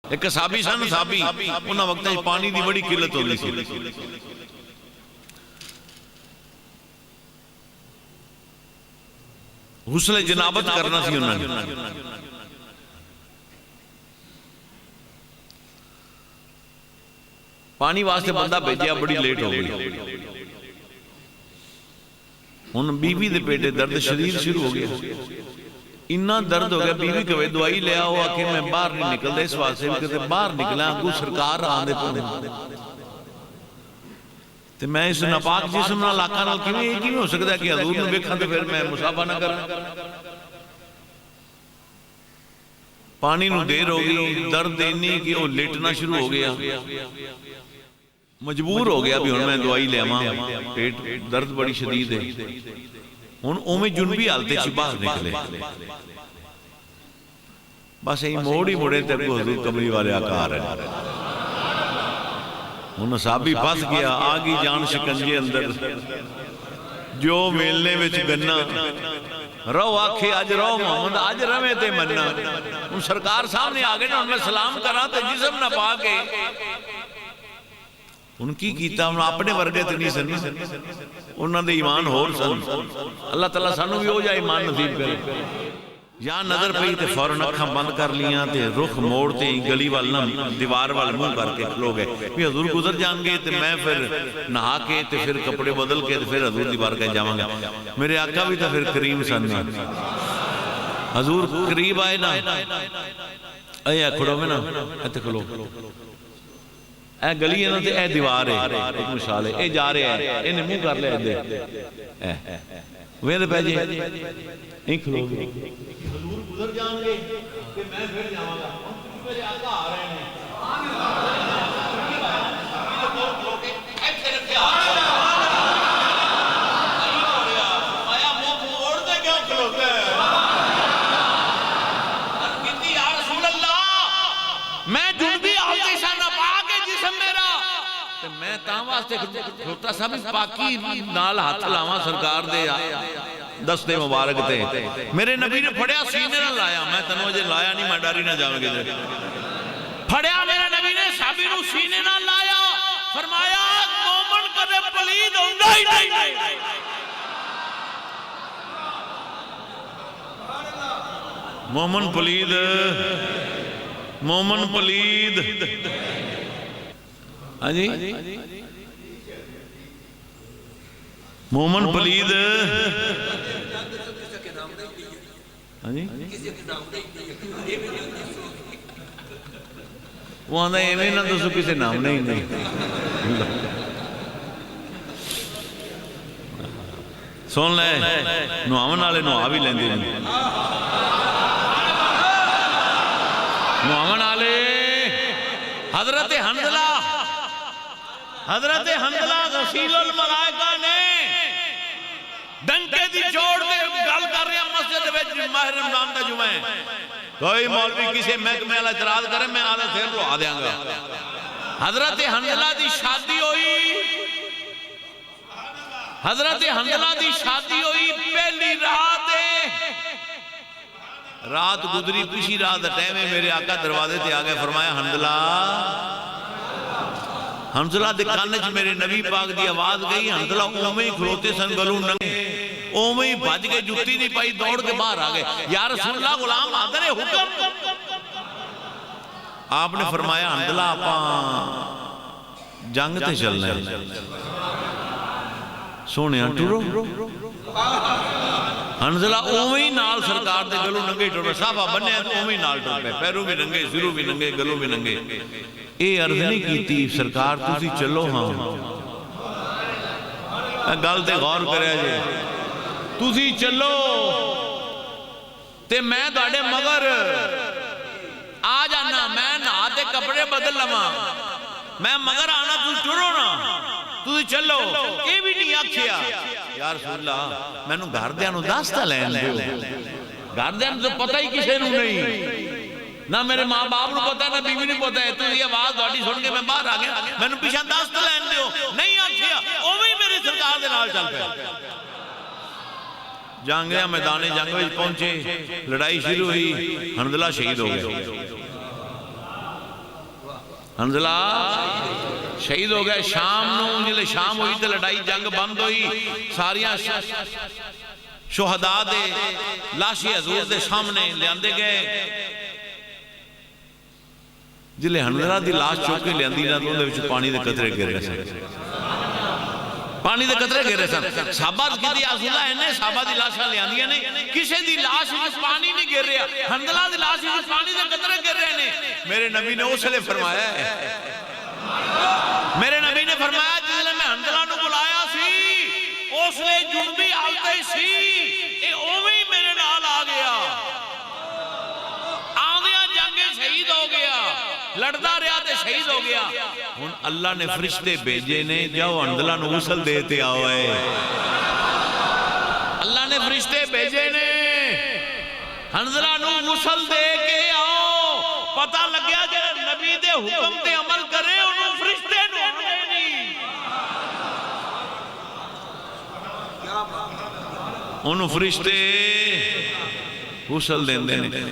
एक साबी सन साबी उन्होंने वक्त पानी की बड़ी किल्लत होती सी। हुस्न जनाबत करना सी उन्होंने। पानी वास्ते बंदा भेजा, बड़ी लेट हो गई। हुन बीवी दे पेटे दर्द शरीर शुरू हो गया, इन्ना दर्द हो गया। बीवी कहे दवाई ले आओ, आके मैं बाहर नहीं निकलता, इस वास्ते भी किते बाहर निकला अगू सरकार आंदे पौंदे ते मैं इस नापाक जिस्म नाल आका नाल किवें हो सकदा कि हजूर नूं वेखां ते फिर मैं मुसाफा ना करा। पानी नूं देर हो गई, दर्द इन्नी कि वो लेटना शुरू हो गया। मजबूर हो गया भी हुण मैं दवाई ले आवां, पेट दर्द बड़ी शदीद है। हुण उवें जुनबी हालत च बाहर निकले, बस यही मोड़ ही मुड़े ते अगों हजूर कमली वाले आका आ रहे। हुण साबी फस गया, आ गई जान शिकंजे अंदर। जो मेलने विच गन्ना रो आखे अज रो मोहम्मद, अज रवे ते मन्ना। हुण सरकार सामने आ गए ना, मैं सलाम करा ते जिस्म ना पा के हुण की कीता। हुण अपने वर्गे ते नहीं सन, उन्हां दे ईमान होर सन। अल्लाह ताला सानू भी हो जाए ईमान नसीब करे। या नजर पई ते फौरन अखां बंद कर लियां ते रुख मोड़ते ही गली वाल ना दीवार वाल मुंह करके खलो गए भी हजूर गुजर जाएंगे ते मैं फिर नहा के ते फिर कपड़े बदल के फिर हजूर दीवार के जावांगा। मेरे आका भी तो फिर करीम सन, हजूर करीब आए ना, ए खड़ो में ना, इत्थे खलो, ए गली है ना ते ए दीवार है, एक मिसाल है, ए जा रहा है, इन्हें मुंह कर लिया इधर वेद पै जे नहीं खलो हजूर गुजर जाएंगे ते मैं फिर जावांगा। मेरे आका आ रहे हैं, मैं जुनबी हालत इशाना पा के जिस्म मेरा ते मैं तां वास्ते खलोता सा भी पाकी नाल हाथ लावां सरकार दे दस्ते मुबारक ते। मेरे नबी ने फड़िया सीने नाल लाया, मैं तैनूं अजे लाया नहीं, मैं डर ही ना जावांगे। फड़िया मेरे नबी ने साबी नूं सीने नाल लाया, फरमाया मोमन कदे पलीद हुंदा ही नहीं। मोमन पलीद, मोमन पलीद, हाँ जी मोमन पलीद, हाँ जी वो आंदा एवें ना दसो किसी नाम नहीं नहीं। सुन ले नुआवन वाले नुआ भी लेंदे ने, नुआवन वाले हजरत हंजला, हजरत हंजला गसीलुल मलाइका ने डंके दी जोड़ दे गल कर रहे हैं मस्जिद विच, माह रमजान दा जुमा है। कोई मौलवी किसी महकमे वाला इतराज करे मैं आधा सिर लुहा देंगा। हजरत हंजला दी शादी हुई, हजरत हंजला दी शादी हुई पहली रात, रात गुजरी पिछली रात टाइम मेरे आका दरवाजे ते आ गए, फरमाया हंजला। हंजला दे कान च मेरे नबी पाक दी आवाज गई। हंजला उवें ही खलोते सन, गलू नंगे, उवें ही भज के जुत्ती नहीं पाई, दौड़ के बाहर आ गए। या रसूल अल्लाह गुलाम आदर है हुक्म। आपने फरमाया हंजला आपां जंग ते चलना है, सोने टुरो। हंजला उवें ही नाल सरकार दे गलू नंगे टुर, साफा बन्ने तो उवें ही नाल टुर पे, पैरों भी नंगे, सिरों भी नंगे, गलों भी नंगे। ये अर्ज नहीं की सरकार तुसी चलो, हाँ गल ते गौर करे जे, तुसी चलो ते मैं तुहाडे मगर आ जाना, मैं नहा ते कपड़े बदल लवा, मैं मगर आना, तुम टुरो ना, तुसी चलो। ये भी नहीं आखिया यार रसूल अल्लाह मैनू घरदियां नूं दस तां लैण दिओ, घरदियां नूं तो पता ही किसी नूं नहीं, ना मेरे माँ बाप को पता, ना बीवी को पता है। तो ये आवाज थोड़ी सुन के मैं बाहर आ गया, मैंने पीछा दस तो लैन दिओ, नहीं आखिया उवें मेरी सरकार दे नाल चल पे। जंग मैदाने जंग में पहुंचे, लड़ाई शुरू हुई, हंजला शहीद हो गया। हंजला शहीद हो गया। शाम नूं जिले शाम हुई तो लड़ाई जंग बंद हुई, सारिया शुहदा दे लाशी हजूर दे सामने लियांदे गए। जिले हंजला दी लाश चुक के लियांदी ना तो उहदे विच पानी दे कतरे गिर रहे सन, पानी दे कतरे गिर रहे सन। साहबा कहंदे या रसूल अल्लाह इन्ने साहबा दी लाशां लियांदियां ने, किसी दी लाश विच पानी नहीं गिर रहा, हंजला दी लाश विच पानी दे कतरे गिर रहे ने। मेरे नबी ने उसले फरमाया है, मेरे नबी ने फरमाया जिसले मैं हंजला नूं बुलाया सी उसले जुनबी हालत सी, ए ओवें मेरे नाल आ गया, आंदियां जंगे शहीद हो गया, लड़दा रहा ते शहीद हो गया। हुण अल्लाह ने फरिश्ते भेजे ने, जाओ हंजला नूं गुसल दे ते आओ। अल्लाह ने फरिश्ते भेजे ने, हंजला नूं गुसल दे के आओ। पता लग्या जे नबी दे हुक्म ते अमल करे उन्होंने फरिश्ते नूं नहीं, उन्होंने फरिश्ते गुसल देंदे ने।